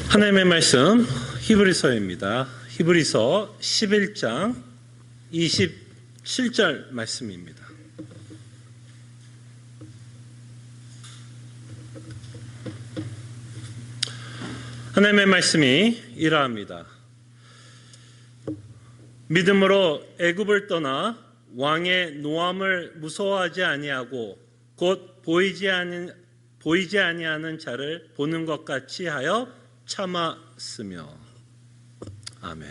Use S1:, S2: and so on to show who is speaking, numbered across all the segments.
S1: 하나님의 말씀 히브리서입니다. 히브리서 11장 27절 말씀입니다. 하나님의 말씀이 이러합니다. 믿음으로 애굽을 떠나 왕의 노함을 무서워하지 아니하고 곧 보이지 아니하는 자를 보는 것 같이 하여 참았으며. 아멘.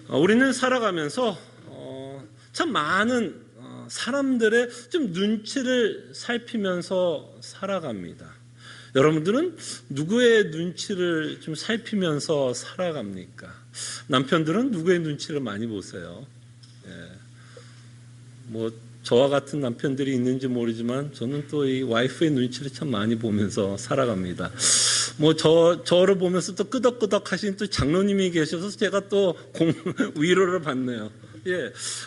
S1: 우리는 살아가면서 참 많은 사람들의 좀 눈치를 살피면서 살아갑니다. 여러분들은 누구의 눈치를 좀 살피면서 살아갑니까? 남편들은 누구의 눈치를 많이 보세요? 저와 같은 남편들이 있는지 모르지만 저는 또 이 와이프의 눈치를 참 많이 보면서 살아갑니다. 저를 보면서 또 끄덕끄덕 하신 또 장로님이 계셔서 제가 또 위로를 받네요.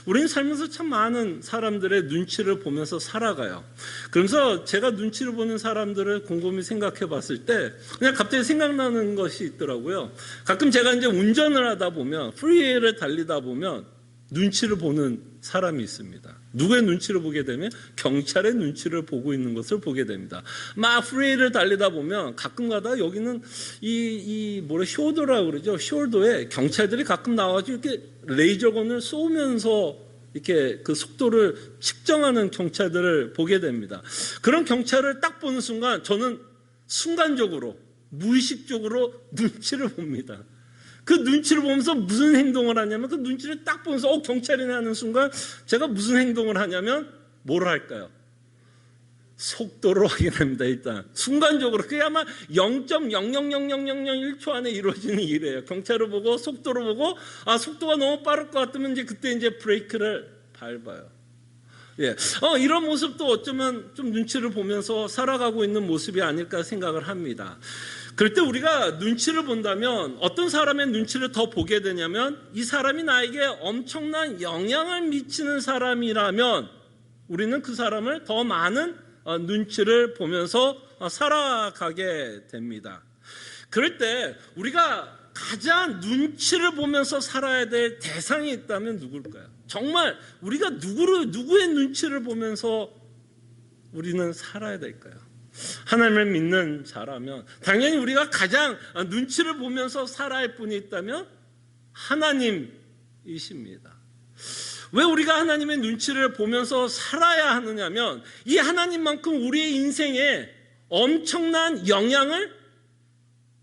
S1: 우리는 살면서 참 많은 사람들의 눈치를 보면서 살아가요. 그러면서 제가 눈치를 보는 사람들을 곰곰이 생각해 봤을 때 그냥 갑자기 생각나는 것이 있더라고요. 가끔 제가 이제 운전을 하다 보면 프리웨이를 달리다 보면 눈치를 보는 사람이 있습니다. 누구의 눈치를 보게 되면 경찰의 눈치를 보고 있는 것을 보게 됩니다. 막 프리웨이를 달리다 보면 가끔가다 여기는 숄더라고 그러죠. 숄더에 경찰들이 가끔 나와가지고 이렇게 레이저건을 쏘면서 이렇게 그 속도를 측정하는 경찰들을 보게 됩니다. 그런 경찰을 딱 보는 순간 저는 순간적으로 무의식적으로 눈치를 봅니다. 그 눈치를 보면서 무슨 행동을 하냐면 그 눈치를 딱 보면서 경찰이네 하는 순간 제가 무슨 행동을 하냐면 뭘 할까요? 속도를 확인합니다. 일단 순간적으로 그게 아마 0.0000001초 안에 이루어지는 일이에요. 경찰을 보고 속도를 보고 속도가 너무 빠를 것 같으면 그때 이제 브레이크를 밟아요. 이런 모습도 어쩌면 좀 눈치를 보면서 살아가고 있는 모습이 아닐까 생각을 합니다. 그럴 때 우리가 눈치를 본다면 어떤 사람의 눈치를 더 보게 되냐면 이 사람이 나에게 엄청난 영향을 미치는 사람이라면 우리는 그 사람을 더 많은 눈치를 보면서 살아가게 됩니다. 그럴 때 우리가 가장 눈치를 보면서 살아야 될 대상이 있다면 누굴까요? 정말 우리가 누구의 눈치를 보면서 우리는 살아야 될까요? 하나님을 믿는 자라면 당연히 우리가 가장 눈치를 보면서 살아야 할 분이 있다면 하나님이십니다. 왜 우리가 하나님의 눈치를 보면서 살아야 하느냐면 이 하나님만큼 우리의 인생에 엄청난 영향을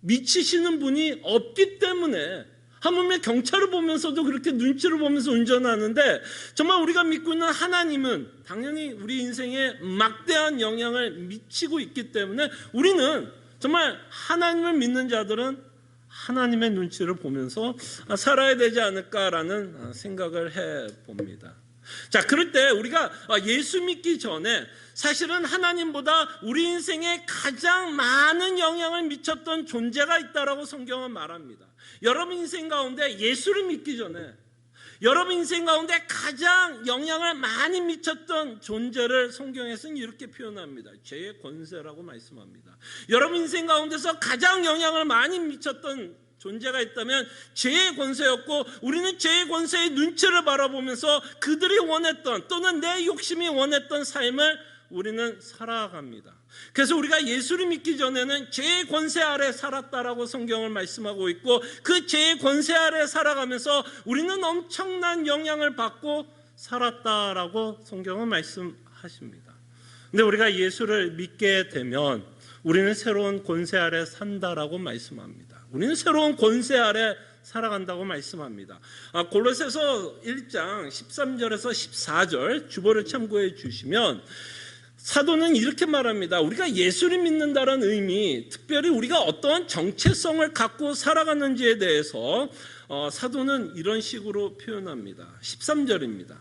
S1: 미치시는 분이 없기 때문에 하물며 경찰을 보면서도 그렇게 눈치를 보면서 운전하는데 정말 우리가 믿고 있는 하나님은 당연히 우리 인생에 막대한 영향을 미치고 있기 때문에 우리는 정말 하나님을 믿는 자들은 하나님의 눈치를 보면서 살아야 되지 않을까라는 생각을 해봅니다. 자, 그럴 때 우리가 예수 믿기 전에 사실은 하나님보다 우리 인생에 가장 많은 영향을 미쳤던 존재가 있다라고 성경은 말합니다. 여러분 인생 가운데 예수를 믿기 전에 여러분 인생 가운데 가장 영향을 많이 미쳤던 존재를 성경에서는 이렇게 표현합니다. 죄의 권세라고 말씀합니다. 여러분 인생 가운데서 가장 영향을 많이 미쳤던 존재가 있다면 죄의 권세였고 우리는 죄의 권세의 눈치를 바라보면서 그들이 원했던 또는 내 욕심이 원했던 삶을 우리는 살아갑니다. 그래서 우리가 예수를 믿기 전에는 죄의 권세 아래 살았다라고 성경을 말씀하고 있고 그 죄의 권세 아래 살아가면서 우리는 엄청난 영향을 받고 살았다라고 성경은 말씀하십니다. 근데 우리가 예수를 믿게 되면 우리는 새로운 권세 아래 산다라고 말씀합니다. 우리는 새로운 권세 아래 살아간다고 말씀합니다. 골로새서 1장 13절에서 14절 주보를 참고해 주시면 사도는 이렇게 말합니다. 우리가 예수를 믿는다는 의미, 특별히 우리가 어떠한 정체성을 갖고 살아가는지에 대해서 사도는 이런 식으로 표현합니다. 13절입니다.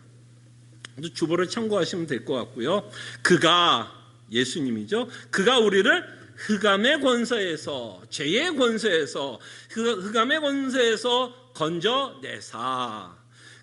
S1: 주보를 참고하시면 될 것 같고요. 그가, 예수님이죠. 그가 우리를 흑암의 권세에서, 죄의 권세에서, 흑암의 권세에서 건져내사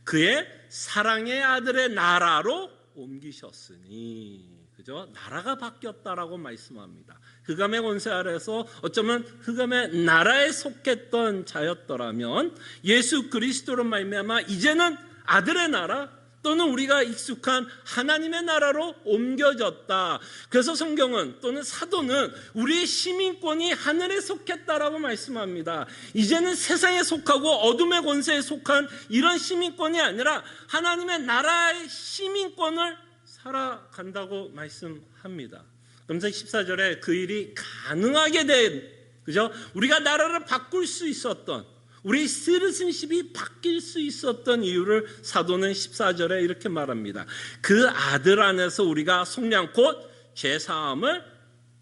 S1: 그의 사랑의 아들의 나라로 옮기셨으니, 그죠? 나라가 바뀌었다라고 말씀합니다. 흑암의 권세 아래서 어쩌면 흑암의 나라에 속했던 자였더라면 예수 그리스도로 말미암아 이제는 아들의 나라 또는 우리가 익숙한 하나님의 나라로 옮겨졌다. 그래서 성경은 또는 사도는 우리의 시민권이 하늘에 속했다라고 말씀합니다. 이제는 세상에 속하고 어둠의 권세에 속한 이런 시민권이 아니라 하나님의 나라의 시민권을 살아간다고 말씀합니다. 그러면서 14절에 그 일이 가능하게 된, 그죠? 우리가 나라를 바꿀 수 있었던, 우리 시티즌십이 바뀔 수 있었던 이유를 사도는 14절에 이렇게 말합니다. 그 아들 안에서 우리가 속량 곧 죄사함을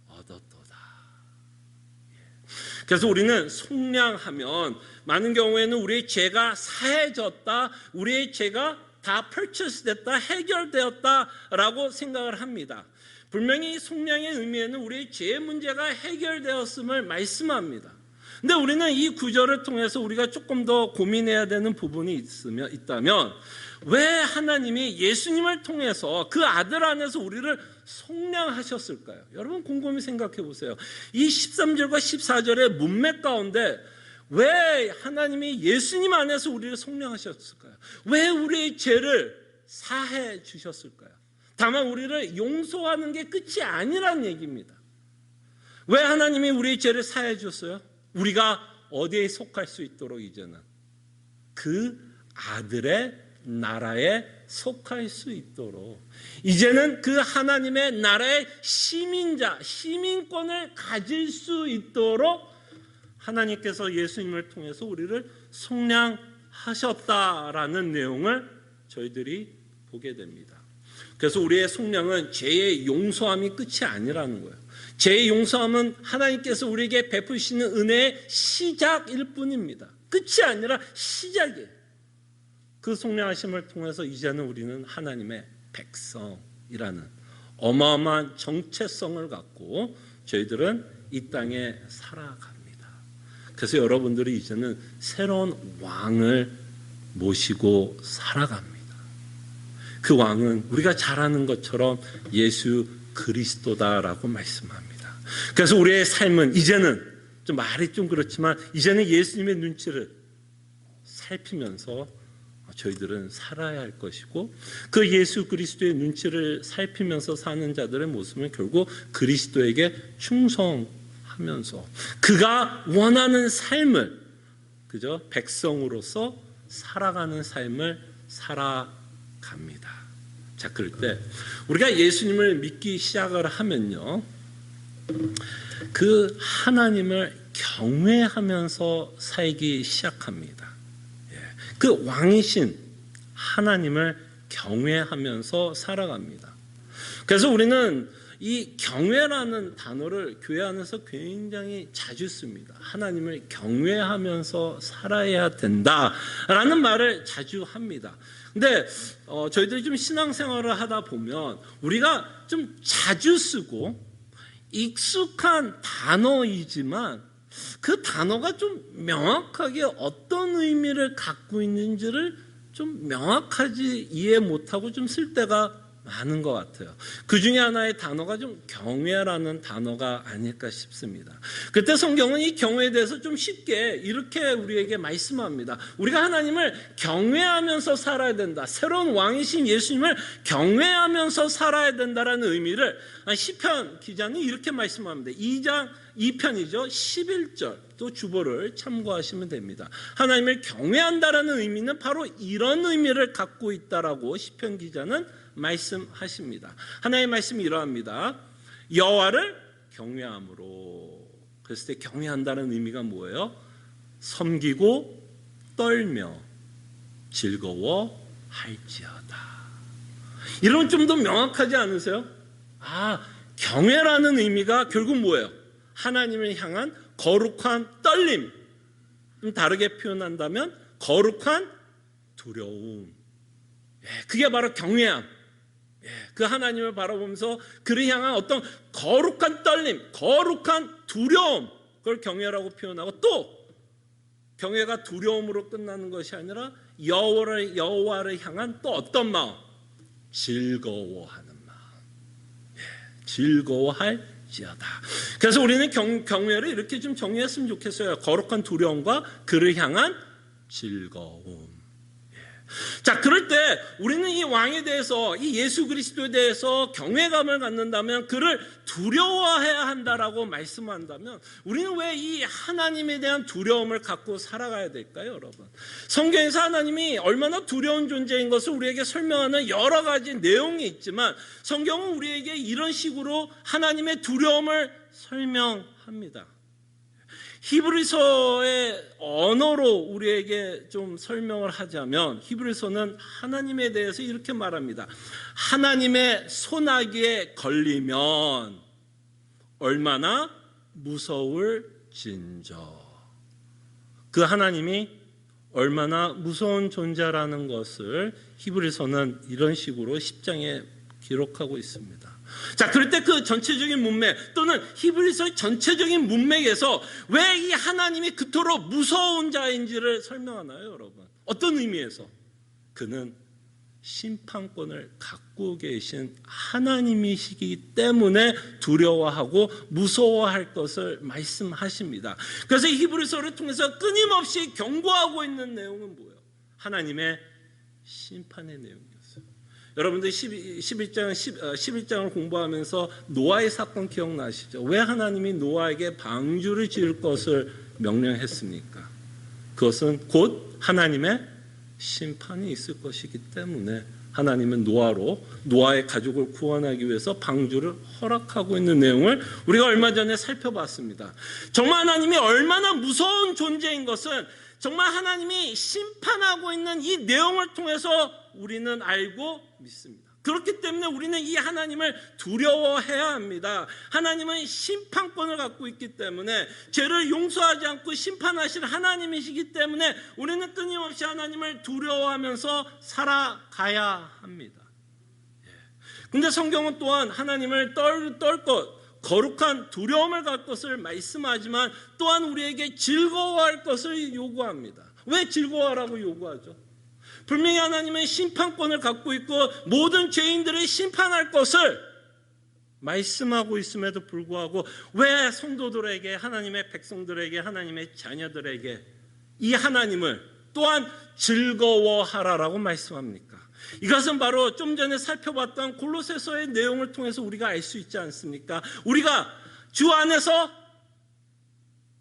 S1: 얻었도다. 그래서 우리는 속량하면 많은 경우에는 우리의 죄가 사해졌다, 우리의 죄가 다 purchase 됐다, 해결되었다라고 생각을 합니다. 분명히 속량의 의미에는 우리의 죄의 문제가 해결되었음을 말씀합니다. 근데 우리는 이 구절을 통해서 우리가 조금 더 고민해야 되는 부분이 있다면 왜 하나님이 예수님을 통해서 그 아들 안에서 우리를 속량하셨을까요? 여러분 곰곰이 생각해 보세요. 이 13절과 14절의 문맥 가운데 왜 하나님이 예수님 안에서 우리를 속량하셨을까요? 왜 우리의 죄를 사해 주셨을까요? 다만 우리를 용서하는 게 끝이 아니라는 얘기입니다. 왜 하나님이 우리의 죄를 사해 주셨어요? 우리가 어디에 속할 수 있도록 이제는 그 아들의 나라에 속할 수 있도록 이제는 그 하나님의 나라의 시민권을 가질 수 있도록 하나님께서 예수님을 통해서 우리를 속량하셨다라는 내용을 저희들이 보게 됩니다. 그래서 우리의 속량은 죄의 용서함이 끝이 아니라는 거예요. 죄의 용서함은 하나님께서 우리에게 베푸시는 은혜의 시작일 뿐입니다. 끝이 아니라 시작이에요. 그 속량하심을 통해서 이제는 우리는 하나님의 백성이라는 어마어마한 정체성을 갖고 저희들은 이 땅에 살아갑니다. 그래서 여러분들이 이제는 새로운 왕을 모시고 살아갑니다. 그 왕은 우리가 잘 아는 것처럼 예수 그리스도다라고 말씀합니다. 그래서 우리의 삶은 이제는 좀 말이 좀 그렇지만 이제는 예수님의 눈치를 살피면서 저희들은 살아야 할 것이고 그 예수 그리스도의 눈치를 살피면서 사는 자들의 모습은 결국 그리스도에게 충성하면서 그가 원하는 삶을 그죠? 백성으로서 살아가는 삶을 살아갑니다. 자, 그럴 때 우리가 예수님을 믿기 시작을 하면요, 그 하나님을 경외하면서 살기 시작합니다. 그 왕이신 하나님을 경외하면서 살아갑니다. 그래서 우리는 이 경외라는 단어를 교회 안에서 굉장히 자주 씁니다. 하나님을 경외하면서 살아야 된다라는 말을 자주 합니다. 근데 저희들이 좀 신앙생활을 하다 보면 우리가 좀 자주 쓰고 익숙한 단어이지만 그 단어가 좀 명확하게 어떤 의미를 갖고 있는지를 좀 명확하지 이해 못하고 좀 쓸 때가 많은 것 같아요. 그 중에 하나의 단어가 좀 경외라는 단어가 아닐까 싶습니다. 그때 성경은 이 경외에 대해서 좀 쉽게 이렇게 우리에게 말씀합니다. 우리가 하나님을 경외하면서 살아야 된다. 새로운 왕이신 예수님을 경외하면서 살아야 된다라는 의미를 시편 기자는 이렇게 말씀합니다. 2장 2편이죠. 11절 또 주보를 참고하시면 됩니다. 하나님을 경외한다라는 의미는 바로 이런 의미를 갖고 있다라고 시편 기자는 말씀하십니다. 하나님의 말씀이 이러합니다. 여호와를 경외함으로. 그랬을 때 경외한다는 의미가 뭐예요? 섬기고 떨며 즐거워할지어다. 이러면 좀 더 명확하지 않으세요? 경외라는 의미가 결국 뭐예요? 하나님을 향한 거룩한 떨림. 좀 다르게 표현한다면 거룩한 두려움. 그게 바로 경외함. 그 하나님을 바라보면서 그를 향한 어떤 거룩한 떨림, 거룩한 두려움, 그걸 경외라고 표현하고, 또 경외가 두려움으로 끝나는 것이 아니라 여호와를 향한 또 어떤 마음? 즐거워하는 마음. 즐거워할 할지어다. 그래서 우리는 경외를 이렇게 좀 정리했으면 좋겠어요. 거룩한 두려움과 그를 향한 즐거움. 자, 그럴 때 우리는 이 왕에 대해서, 이 예수 그리스도에 대해서 경외감을 갖는다면, 그를 두려워해야 한다라고 말씀한다면, 우리는 왜 이 하나님에 대한 두려움을 갖고 살아가야 될까요, 여러분? 성경에서 하나님이 얼마나 두려운 존재인 것을 우리에게 설명하는 여러 가지 내용이 있지만, 성경은 우리에게 이런 식으로 하나님의 두려움을 설명합니다. 히브리서의 언어로 우리에게 좀 설명을 하자면, 히브리서는 하나님에 대해서 이렇게 말합니다. 하나님의 소나기에 걸리면 얼마나 무서울진저. 그 하나님이 얼마나 무서운 존재라는 것을 히브리서는 이런 식으로 10장에 기록하고 있습니다. 자, 그럴 때 그 전체적인 문맥 또는 히브리서의 전체적인 문맥에서 왜 이 하나님이 그토록 무서운 자인지를 설명하나요, 여러분? 어떤 의미에서? 그는 심판권을 갖고 계신 하나님이시기 때문에 두려워하고 무서워할 것을 말씀하십니다. 그래서 히브리서를 통해서 끊임없이 경고하고 있는 내용은 뭐예요? 하나님의 심판의 내용이었어요. 여러분들 11장을 공부하면서 노아의 사건 기억나시죠? 왜 하나님이 노아에게 방주를 지을 것을 명령했습니까? 그것은 곧 하나님의 심판이 있을 것이기 때문에 하나님은 노아의 가족을 구원하기 위해서 방주를 허락하고 있는 내용을 우리가 얼마 전에 살펴봤습니다. 정말 하나님이 얼마나 무서운 존재인 것은 정말 하나님이 심판하고 있는 이 내용을 통해서 우리는 알고 믿습니다. 그렇기 때문에 우리는 이 하나님을 두려워해야 합니다. 하나님은 심판권을 갖고 있기 때문에, 죄를 용서하지 않고 심판하실 하나님이시기 때문에 우리는 끊임없이 하나님을 두려워하면서 살아가야 합니다. 그런데 성경은 또한 하나님을 떨 것, 거룩한 두려움을 갖을 것을 말씀하지만 또한 우리에게 즐거워할 것을 요구합니다. 왜 즐거워하라고 요구하죠? 분명히 하나님은 심판권을 갖고 있고 모든 죄인들을 심판할 것을 말씀하고 있음에도 불구하고 왜 성도들에게, 하나님의 백성들에게, 하나님의 자녀들에게 이 하나님을 또한 즐거워하라라고 말씀합니까? 이것은 바로 좀 전에 살펴봤던 골로새서의 내용을 통해서 우리가 알 수 있지 않습니까? 우리가 주 안에서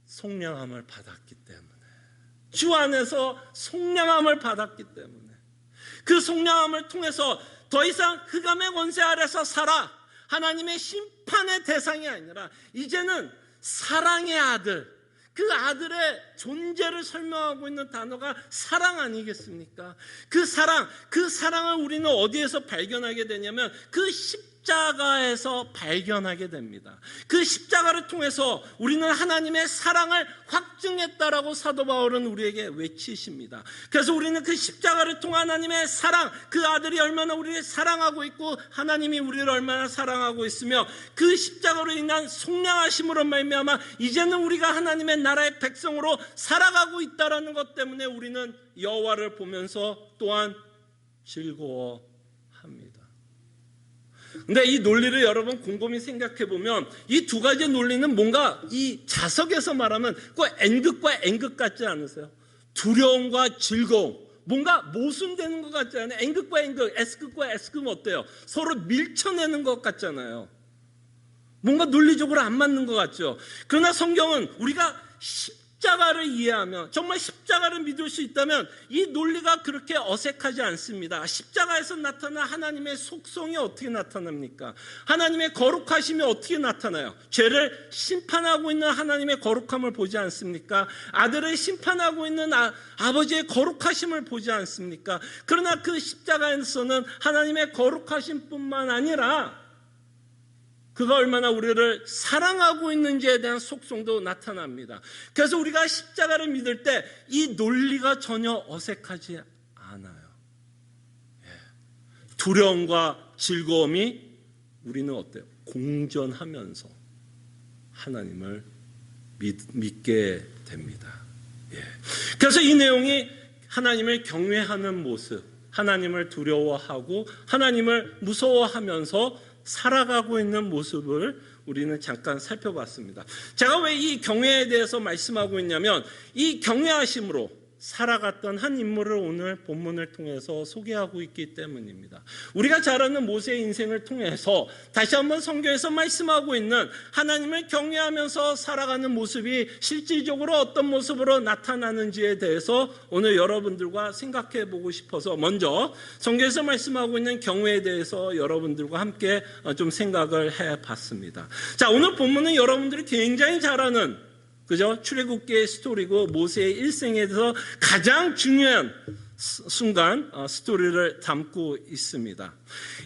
S1: 속량함을 받았기 때문에, 주 안에서 속량함을 받았기 때문에, 그 속량함을 통해서 더 이상 흑암의 권세 아래서 살아 하나님의 심판의 대상이 아니라 이제는 사랑의 아들, 그 아들의 존재를 설명하고 있는 단어가 사랑 아니겠습니까? 그 사랑을 우리는 어디에서 발견하게 되냐면 그 십자가에서 발견하게 됩니다. 그 십자가를 통해서 우리는 하나님의 사랑을 확증했다라고 사도 바울은 우리에게 외치십니다. 그래서 우리는 그 십자가를 통한 하나님의 사랑, 그 아들이 얼마나 우리를 사랑하고 있고 하나님이 우리를 얼마나 사랑하고 있으며 그 십자가로 인한 속량하심으로 말미암아 이제는 우리가 하나님의 나라의 백성으로 살아가고 있다라는 것 때문에 우리는 여호와를 보면서 또한 즐거워합니다. 근데 이 논리를 여러분 곰곰이 생각해 보면 이 두 가지 논리는 뭔가 이 자석에서 말하면 꼭 N극과 N극 같지 않으세요? 두려움과 즐거움, 뭔가 모순되는 것 같지 않아요? N극과 N극, S극과 S극은 어때요? 서로 밀쳐내는 것 같잖아요. 뭔가 논리적으로 안 맞는 것 같죠? 그러나 성경은 우리가 십자가를 이해하면, 정말 십자가를 믿을 수 있다면 이 논리가 그렇게 어색하지 않습니다. 십자가에서 나타난 하나님의 속성이 어떻게 나타납니까? 하나님의 거룩하심이 어떻게 나타나요? 죄를 심판하고 있는 하나님의 거룩함을 보지 않습니까? 아들을 심판하고 있는 아버지의 거룩하심을 보지 않습니까? 그러나 그 십자가에서는 하나님의 거룩하심뿐만 아니라 그가 얼마나 우리를 사랑하고 있는지에 대한 속성도 나타납니다. 그래서 우리가 십자가를 믿을 때 이 논리가 전혀 어색하지 않아요. 두려움과 즐거움이 우리는 어때요? 공존하면서 하나님을 믿게 됩니다. 그래서 이 내용이 하나님을 경외하는 모습, 하나님을 두려워하고 하나님을 무서워하면서 살아가고 있는 모습을 우리는 잠깐 살펴봤습니다. 제가 왜 이 경외에 대해서 말씀하고 있냐면 이 경외하심으로 살아갔던 한 인물을 오늘 본문을 통해서 소개하고 있기 때문입니다. 우리가 잘 아는 모세의 인생을 통해서 다시 한번 성경에서 말씀하고 있는 하나님을 경외하면서 살아가는 모습이 실질적으로 어떤 모습으로 나타나는지에 대해서 오늘 여러분들과 생각해 보고 싶어서 먼저 성경에서 말씀하고 있는 경외에 대해서 여러분들과 함께 좀 생각을 해 봤습니다. 자, 오늘 본문은 여러분들이 굉장히 잘 아는 그죠? 출애굽기의 스토리고 모세의 일생에서 가장 중요한 순간 스토리를 담고 있습니다.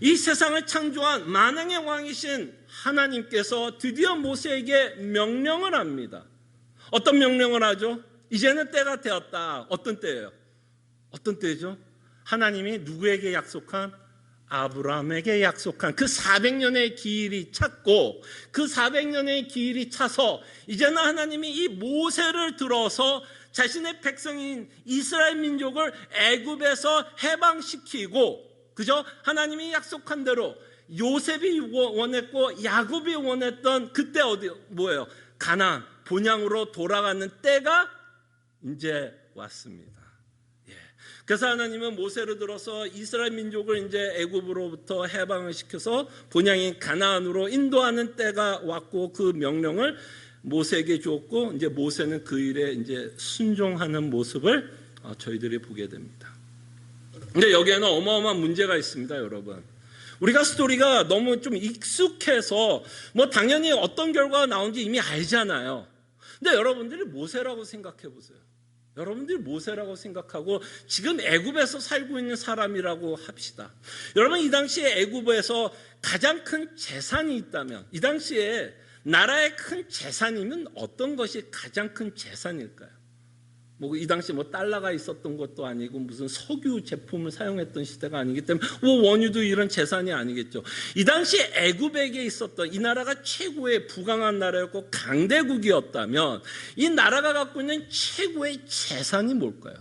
S1: 이 세상을 창조한 만왕의 왕이신 하나님께서 드디어 모세에게 명령을 합니다. 어떤 명령을 하죠? 이제는 때가 되었다. 어떤 때예요? 어떤 때죠? 하나님이 누구에게 약속한? 아브라함에게 약속한 그 400년의 기일이 찼고 그 400년의 기일이 차서 이제는 하나님이 이 모세를 들어서 자신의 백성인 이스라엘 민족을 애굽에서 해방시키고 그죠? 하나님이 약속한 대로 요셉이 원했고 야곱이 원했던 그때 어디 뭐예요? 가나안 본향으로 돌아가는 때가 이제 왔습니다. 그래서 하나님은 모세를 들어서 이스라엘 민족을 이제 애굽으로부터 해방을 시켜서 본향인 가나안으로 인도하는 때가 왔고 그 명령을 모세에게 주었고 이제 모세는 그 일에 이제 순종하는 모습을 저희들이 보게 됩니다. 근데 여기에는 어마어마한 문제가 있습니다, 여러분. 우리가 스토리가 너무 좀 익숙해서 뭐 당연히 어떤 결과가 나온지 이미 알잖아요. 근데 여러분들이 모세라고 생각해 보세요. 여러분들이 모세라고 생각하고 지금 애굽에서 살고 있는 사람이라고 합시다. 여러분 이 당시에 애굽에서 가장 큰 재산이 있다면 이 당시에 나라의 큰 재산이면 어떤 것이 가장 큰 재산일까요? 뭐 이 당시 뭐 달러가 있었던 것도 아니고 무슨 석유 제품을 사용했던 시대가 아니기 때문에 뭐 원유도 이런 재산이 아니겠죠. 이 당시 애굽에게 있었던 이 나라가 최고의 부강한 나라였고 강대국이었다면 이 나라가 갖고 있는 최고의 재산이 뭘까요?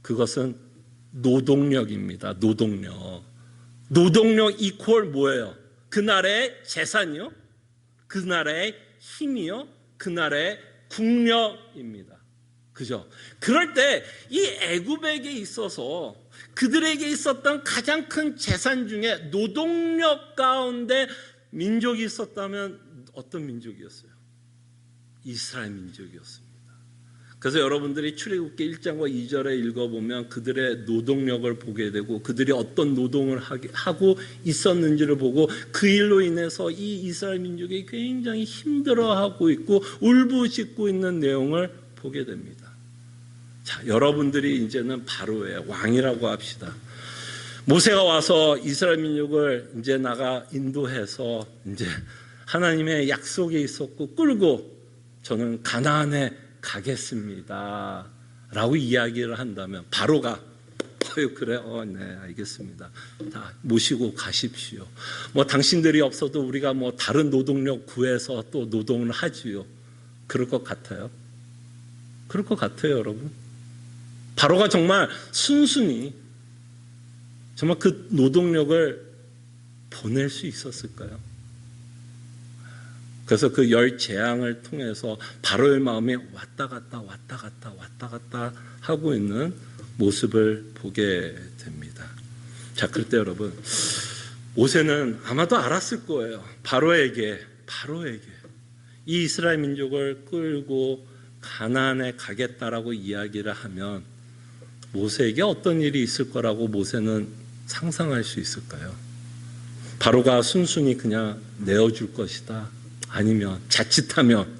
S1: 그것은 노동력입니다. 노동력. 노동력 이퀄 뭐예요? 그 나라의 재산이요? 그 나라의 힘이요? 그 나라의 국력입니다. 그죠? 그럴 때 이 애굽에게 있어서 그들에게 있었던 가장 큰 재산 중에 노동력 가운데 민족이 있었다면 어떤 민족이었어요? 이스라엘 민족이었습니다. 그래서 여러분들이 출애굽기 1장과 2절에 읽어보면 그들의 노동력을 보게 되고 그들이 어떤 노동을 하고 있었는지를 보고 그 일로 인해서 이 이스라엘 민족이 굉장히 힘들어하고 있고 울부짖고 있는 내용을 보게 됩니다. 자, 여러분들이 이제는 바로의 왕이라고 합시다. 모세가 와서 이스라엘 민족을 이제 나가 인도해서 이제 하나님의 약속에 있었고 끌고 저는 가나안에 가겠습니다. 라고 이야기를 한다면 바로가 그래? 네, 알겠습니다. 다 모시고 가십시오. 뭐 당신들이 없어도 우리가 뭐 다른 노동력 구해서 또 노동을 하지요. 그럴 것 같아요. 그럴 것 같아요, 여러분. 바로가 정말 순순히 정말 그 노동력을 보낼 수 있었을까요? 그래서 그 열 재앙을 통해서 바로의 마음이 왔다 갔다 하고 있는 모습을 보게 됩니다. 자, 그럴 때 여러분 모세는 아마도 알았을 거예요. 바로에게 이 이스라엘 민족을 끌고 가나안에 가겠다라고 이야기를 하면 모세에게 어떤 일이 있을 거라고 모세는 상상할 수 있을까요? 바로가 순순히 그냥 내어줄 것이다. 아니면 자칫하면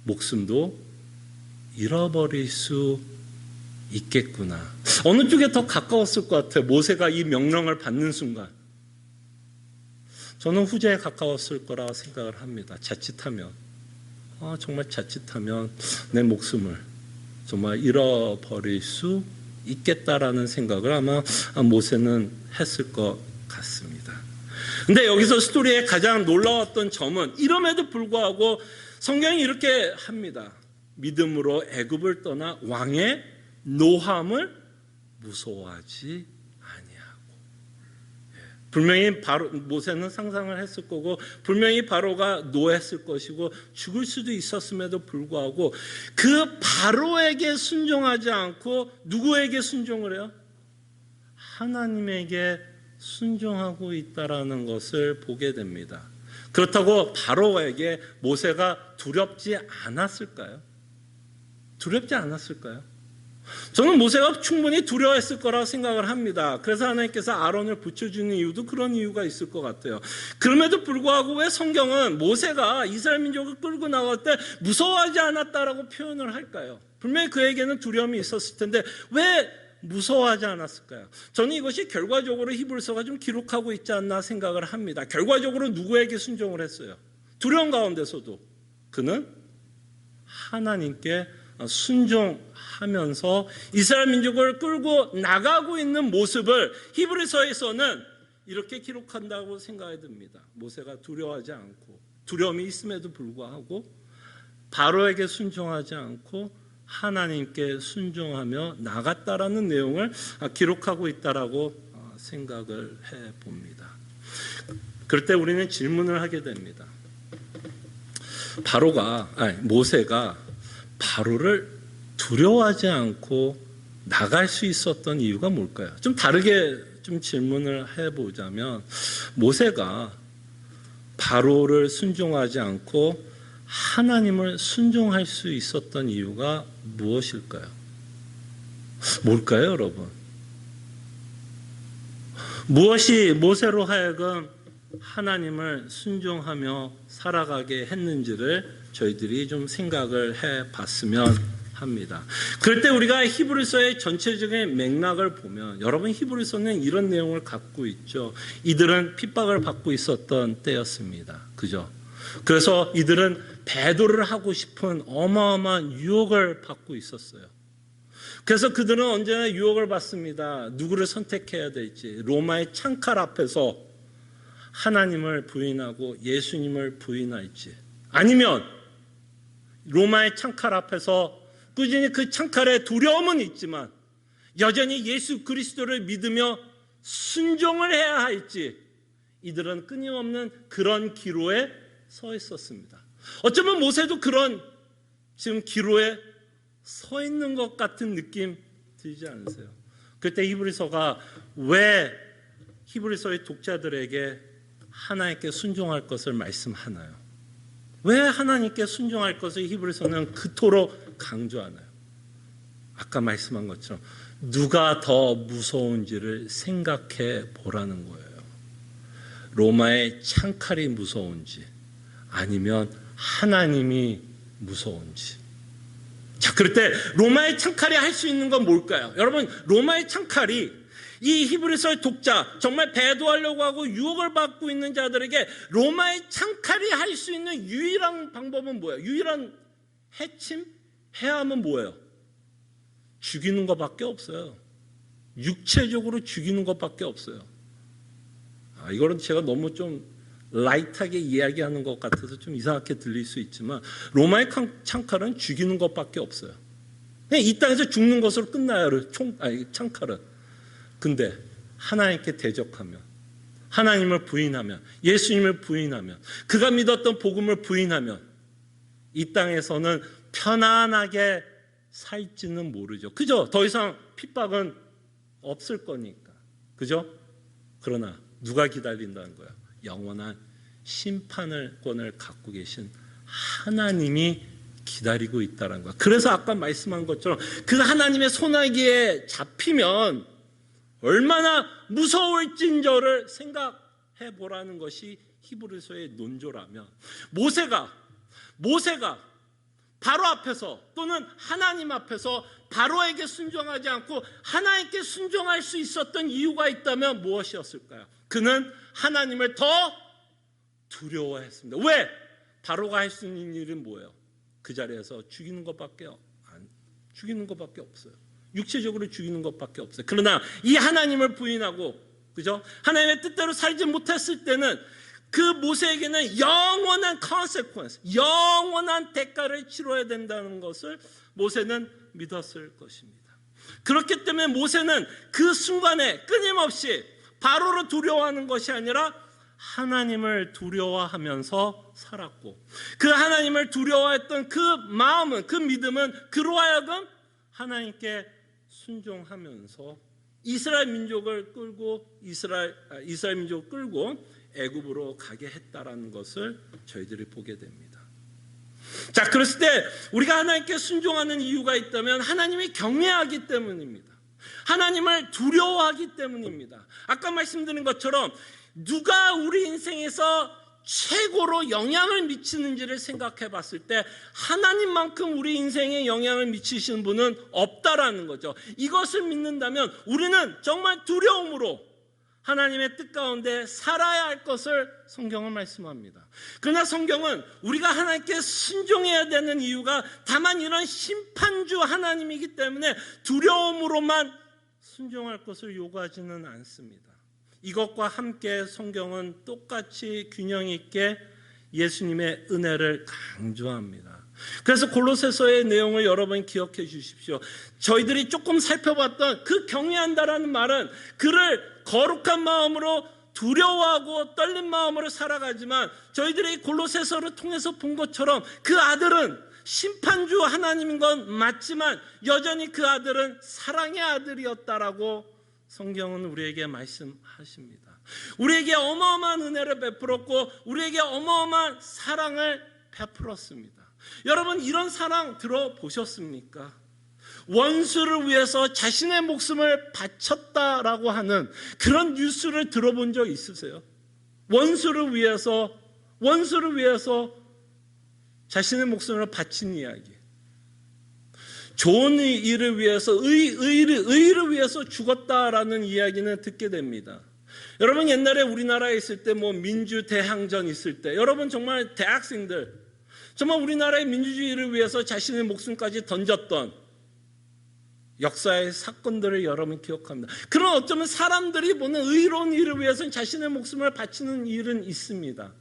S1: 목숨도 잃어버릴 수 있겠구나. 어느 쪽에 더 가까웠을 것 같아요? 모세가 이 명령을 받는 순간. 저는 후자에 가까웠을 거라 생각을 합니다. 정말 자칫하면 내 목숨을 정말 잃어버릴 수 있겠다라는 생각을 아마 모세는 했을 것 같습니다. 근데 여기서 스토리의 가장 놀라웠던 점은 이름에도 불구하고 성경이 이렇게 합니다. 믿음으로 애굽을 떠나 왕의 노함을 무서워하지 아니하고. 분명히 모세는 상상을 했을 거고 분명히 바로가 노했을 것이고 죽을 수도 있었음에도 불구하고 그 바로에게 순종하지 않고 누구에게 순종을 해요? 하나님에게 순종하고 있다라는 것을 보게 됩니다. 그렇다고 바로에게 모세가 두렵지 않았을까요? 두렵지 않았을까요? 저는 모세가 충분히 두려워했을 거라고 생각을 합니다. 그래서 하나님께서 아론을 붙여주는 이유도 그런 이유가 있을 것 같아요. 그럼에도 불구하고 왜 성경은 모세가 이스라엘 민족을 끌고 나갈 때 무서워하지 않았다라고 표현을 할까요? 분명히 그에게는 두려움이 있었을 텐데 왜 무서워하지 않았을까요? 저는 이것이 결과적으로 히브리서가 좀 기록하고 있지 않나 생각을 합니다. 결과적으로 누구에게 순종을 했어요? 두려움 가운데서도 그는 하나님께 순종하면서 이스라엘 민족을 끌고 나가고 있는 모습을 히브리서에서는 이렇게 기록한다고 생각이 듭니다. 모세가 두려워하지 않고 두려움이 있음에도 불구하고 바로에게 순종하지 않고 하나님께 순종하며 나갔다라는 내용을 기록하고 있다라고 생각을 해봅니다. 그럴 때 우리는 질문을 하게 됩니다. 모세가 바로를 두려워하지 않고 나갈 수 있었던 이유가 뭘까요? 좀 다르게 좀 질문을 해보자면 모세가 바로를 순종하지 않고 하나님을 순종할 수 있었던 이유가 무엇일까요? 뭘까요, 여러분? 무엇이 모세로 하여금 하나님을 순종하며 살아가게 했는지를 저희들이 좀 생각을 해봤으면 합니다. 그럴 때 우리가 히브리서의 전체적인 맥락을 보면 여러분 히브리서는 이런 내용을 갖고 있죠. 이들은 핍박을 받고 있었던 때였습니다. 그죠? 그래서 이들은 배도를 하고 싶은 어마어마한 유혹을 받고 있었어요. 그래서 그들은 언제나 유혹을 받습니다. 누구를 선택해야 될지. 로마의 창칼 앞에서 하나님을 부인하고 예수님을 부인할지, 아니면 로마의 창칼 앞에서 꾸준히 그 창칼에 두려움은 있지만 여전히 예수 그리스도를 믿으며 순종을 해야 할지, 이들은 끊임없는 그런 기로에 서 있었습니다. 어쩌면 모세도 그런 지금 기로에 서 있는 것 같은 느낌 들지 않으세요? 그때 히브리서가 왜 히브리서의 독자들에게 하나님께 순종할 것을 말씀하나요? 왜 하나님께 순종할 것을 히브리서는 그토록 강조하나요? 아까 말씀한 것처럼 누가 더 무서운지를 생각해 보라는 거예요. 로마의 창칼이 무서운지 아니면 하나님이 무서운지. 자, 그럴 때 로마의 창칼이 할 수 있는 건 뭘까요? 여러분, 로마의 창칼이 이 히브리서의 독자, 정말 배도하려고 하고 유혹을 받고 있는 자들에게 로마의 창칼이 할 수 있는 유일한 방법은 뭐예요? 유일한 해침? 해함은 뭐예요? 죽이는 것밖에 없어요. 육체적으로 죽이는 것밖에 없어요. 이거는 제가 너무 좀 라이트하게 이야기하는 것 같아서 좀 이상하게 들릴 수 있지만 로마의 창칼은 죽이는 것밖에 없어요. 그냥 이 땅에서 죽는 것으로 끝나요. 창칼은. 근데 하나님께 대적하면, 하나님을 부인하면, 예수님을 부인하면, 그가 믿었던 복음을 부인하면 이 땅에서는 편안하게 살지는 모르죠. 그죠? 더 이상 핍박은 없을 거니까. 그죠? 그러나 누가 기다린다는 거야? 영원한 심판권을 갖고 계신 하나님이 기다리고 있다는 거야. 그래서 아까 말씀한 것처럼 그 하나님의 손아귀에 잡히면 얼마나 무서울진저를 생각해 보라는 것이 히브리서의 논조라면, 모세가 바로 앞에서 또는 하나님 앞에서 바로에게 순종하지 않고 하나님께 순종할 수 있었던 이유가 있다면 무엇이었을까요? 그는 하나님을 더 두려워했습니다. 왜? 바로가 할 수 있는 일은 뭐예요? 그 자리에서 죽이는 것밖에 없어요. 육체적으로 죽이는 것밖에 없어요. 그러나 이 하나님을 부인하고, 그죠? 하나님의 뜻대로 살지 못했을 때는 그 모세에게는 영원한 consequence, 영원한 대가를 치러야 된다는 것을 모세는 믿었을 것입니다. 그렇기 때문에 모세는 그 순간에 끊임없이 바로를 두려워하는 것이 아니라 하나님을 두려워하면서 살았고, 그 하나님을 두려워했던 그 마음은, 그 믿음은 그로 하여금 하나님께 순종하면서 이스라엘 민족을 끌고 애굽으로 가게 했다라는 것을 저희들이 보게 됩니다. 자, 그랬을 때 우리가 하나님께 순종하는 이유가 있다면 하나님이 경외하기 때문입니다. 하나님을 두려워하기 때문입니다. 아까 말씀드린 것처럼 누가 우리 인생에서 최고로 영향을 미치는지를 생각해 봤을 때 하나님만큼 우리 인생에 영향을 미치시는 분은 없다라는 거죠. 이것을 믿는다면 우리는 정말 두려움으로 하나님의 뜻 가운데 살아야 할 것을 성경은 말씀합니다. 그러나 성경은 우리가 하나님께 순종해야 되는 이유가 다만 이런 심판주 하나님이기 때문에 두려움으로만 순종할 것을 요구하지는 않습니다. 이것과 함께 성경은 똑같이 균형 있게 예수님의 은혜를 강조합니다. 그래서 골로새서의 내용을 여러분 기억해 주십시오. 저희들이 조금 살펴봤던 그 경외한다라는 말은 그를 거룩한 마음으로 두려워하고 떨린 마음으로 살아가지만, 저희들이 골로새서를 통해서 본 것처럼 그 아들은 심판주 하나님인 건 맞지만 여전히 그 아들은 사랑의 아들이었다라고 성경은 우리에게 말씀하십니다. 우리에게 어마어마한 은혜를 베풀었고 우리에게 어마어마한 사랑을 베풀었습니다. 여러분, 이런 사랑 들어보셨습니까? 원수를 위해서 자신의 목숨을 바쳤다라고 하는 그런 뉴스를 들어본 적 있으세요? 원수를 위해서 자신의 목숨을 바친 이야기. 좋은 일을 위해서 의를 위해서 죽었다라는 이야기는 듣게 됩니다. 여러분, 옛날에 우리나라에 있을 때 민주대항전 있을 때 여러분 정말 대학생들 정말 우리나라의 민주주의를 위해서 자신의 목숨까지 던졌던 역사의 사건들을 여러분 기억합니다. 그런 어쩌면 사람들이 보는 의로운 일을 위해서 자신의 목숨을 바치는 일은 있습니다.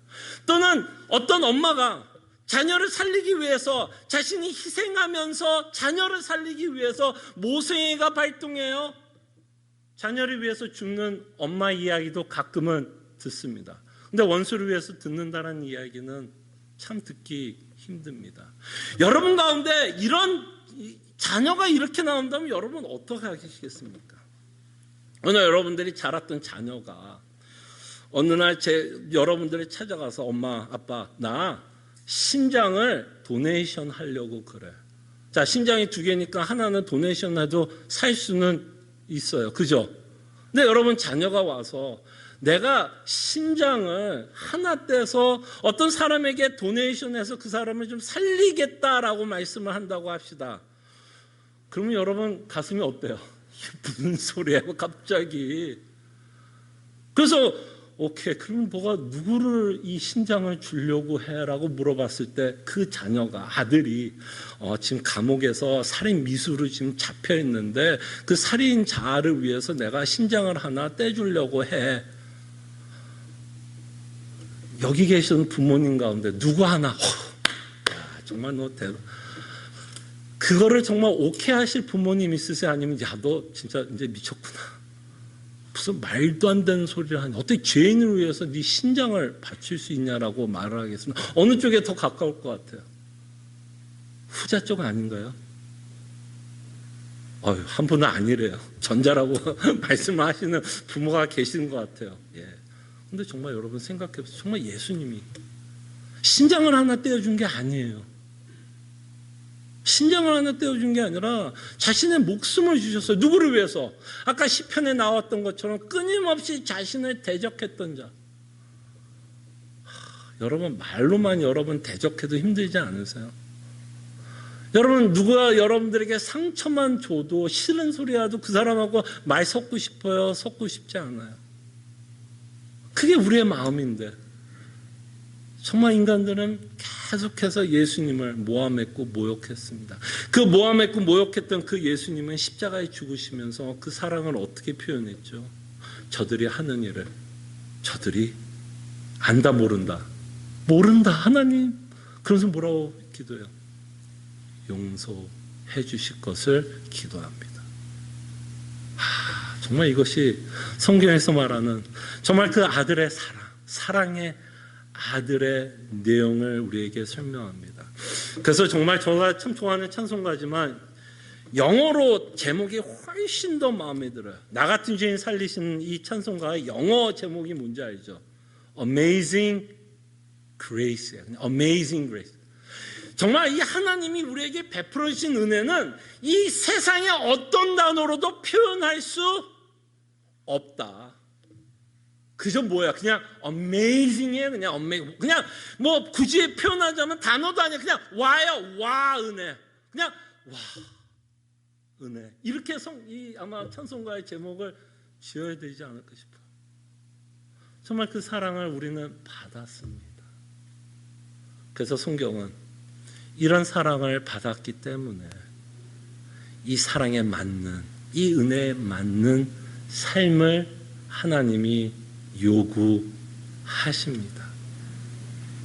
S1: 또는 어떤 엄마가 자녀를 살리기 위해서 자신이 희생하면서 자녀를 살리기 위해서 모성애가 발동해요. 자녀를 위해서 죽는 엄마 이야기도 가끔은 듣습니다. 근데 원수를 위해서 듣는다는 이야기는 참 듣기 힘듭니다. 여러분 가운데 이런 자녀가 이렇게 나온다면 여러분 어떻게 하시겠습니까? 어느 여러분들이 자랐던 자녀가 어느 날 여러분들이 찾아가서 엄마, 아빠, 나 신장을 도네이션 하려고 그래. 자, 신장이 2개니까 하나는 도네이션 해도 살 수는 있어요. 그죠? 근데 여러분 자녀가 와서 내가 신장을 하나 떼서 어떤 사람에게 도네이션해서 그 사람을 좀 살리겠다라고 말씀을 한다고 합시다. 그러면 여러분 가슴이 어때요? 무슨 소리예요 갑자기. 그래서 오케이, 그럼 너가 누구를 이 신장을 주려고 해라고 물어봤을 때 그 자녀가, 아들이 지금 감옥에서 살인 미수로 지금 잡혀 있는데 그 살인자를 위해서 내가 신장을 하나 떼주려고 해. 여기 계시는 부모님 가운데 누구 하나 야, 정말 너 대박. 그거를 정말 오케이 하실 부모님 있으세요? 아니면 야, 너 진짜 이제 미쳤구나, 무슨 말도 안 되는 소리를 하냐, 어떻게 죄인을 위해서 네 신장을 바칠 수 있냐라고 말을 하겠습니다. 어느 쪽에 더 가까울 것 같아요? 후자 쪽 아닌가요? 한 분은 아니래요. 전자라고 말씀을 하시는 부모가 계시는 것 같아요. 예. 근데 정말 여러분 생각해보세요. 정말 예수님이 신장을 하나 떼어준 게 아니에요. 신장을 하나 떼어준 게 아니라 자신의 목숨을 주셨어요. 누구를 위해서? 아까 시편에 나왔던 것처럼 끊임없이 자신을 대적했던 자. 여러분 말로만 여러분 대적해도 힘들지 않으세요? 여러분 누가 여러분들에게 상처만 줘도 싫은 소리 하도 그 사람하고 말 섞고 싶어요? 섞고 싶지 않아요? 그게 우리의 마음인데 정말 인간들은 계속해서 예수님을 모함했고 모욕했습니다. 그 모함했고 모욕했던 그 예수님은 십자가에 죽으시면서 그 사랑을 어떻게 표현했죠? 저들이 하는 일을 저들이 안다 모른다 하나님. 그래서 뭐라고 기도해요? 용서해 주실 것을 기도합니다. 정말 이것이 성경에서 말하는 정말 그 아들의 사랑의 아들의 내용을 우리에게 설명합니다. 그래서 정말 제가 참 좋아하는 찬송가지만 영어로 제목이 훨씬 더 마음에 들어요. 나 같은 죄인 살리신 이 찬송가의 영어 제목이 뭔지 알죠? Amazing Grace예요. Amazing Grace. 정말 이 하나님이 우리에게 베풀어 주신 은혜는 이 세상의 어떤 단어로도 표현할 수 없다. 그저 뭐야? 그냥 amazing이에요. 그냥 amazing. 그냥 뭐 굳이 표현하자면 단어도 아니야. 그냥 와요. 와 은혜. 그냥 와 은혜. 이렇게 이 아마 찬송가의 제목을 지어야 되지 않을까 싶어요. 정말 그 사랑을 우리는 받았습니다. 그래서 성경은 이런 사랑을 받았기 때문에 이 사랑에 맞는, 이 은혜에 맞는 삶을 하나님이 요구하십니다.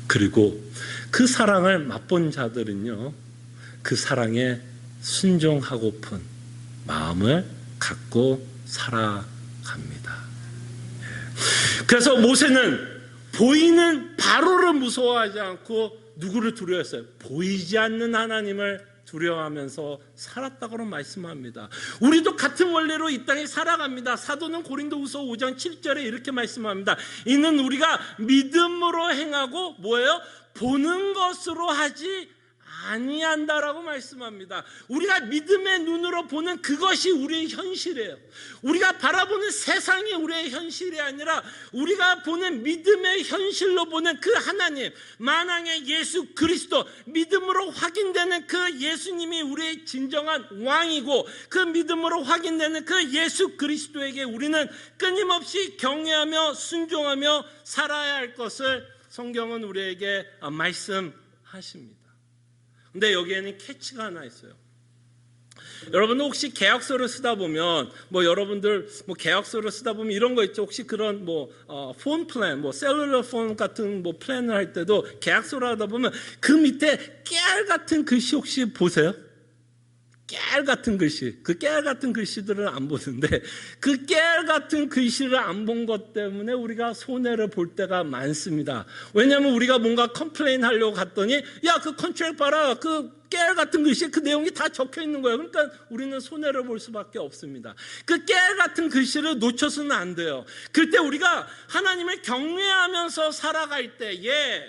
S1: 그리고 그 사랑을 맛본 자들은요, 그 사랑에 순종하고픈 마음을 갖고 살아갑니다. 그래서 모세는 보이는 바로를 무서워하지 않고 누구를 두려워했어요? 보이지 않는 하나님을 두려워하면서 살았다고 말씀합니다. 우리도 같은 원리로 이 땅에 살아갑니다. 사도는 고린도후서 5장 7절에 이렇게 말씀합니다. 이는 우리가 믿음으로 행하고 뭐예요? 보는 것으로 하지 아니한다라고 말씀합니다. 우리가 믿음의 눈으로 보는 그것이 우리의 현실이에요. 우리가 바라보는 세상이 우리의 현실이 아니라 우리가 보는 믿음의 현실로 보는 그 하나님, 만왕의 예수 그리스도, 믿음으로 확인되는 그 예수님이 우리의 진정한 왕이고 그 믿음으로 확인되는 그 예수 그리스도에게 우리는 끊임없이 경외하며 순종하며 살아야 할 것을 성경은 우리에게 말씀하십니다. 근데 여기에는 캐치가 하나 있어요. 여러분들 혹시 계약서를 쓰다 보면 여러분들 계약서를 쓰다 보면 이런 거 있죠. 혹시 그런 폰 플랜, 셀룰러 폰 같은 플랜을 할 때도 계약서를 하다 보면 그 밑에 깨알 같은 글씨 혹시 보세요? 깨알 같은 글씨, 그 깨알 같은 글씨들은 안 보는데 그 깨알 같은 글씨를 안 본 것 때문에 우리가 손해를 볼 때가 많습니다. 왜냐하면 우리가 뭔가 컴플레인 하려고 갔더니 야, 그 컨트랙 봐라, 그 깨알 같은 글씨에 그 내용이 다 적혀 있는 거예요. 그러니까 우리는 손해를 볼 수밖에 없습니다. 그 깨알 같은 글씨를 놓쳐서는 안 돼요. 그럴 때 우리가 하나님을 경외하면서 살아갈 때에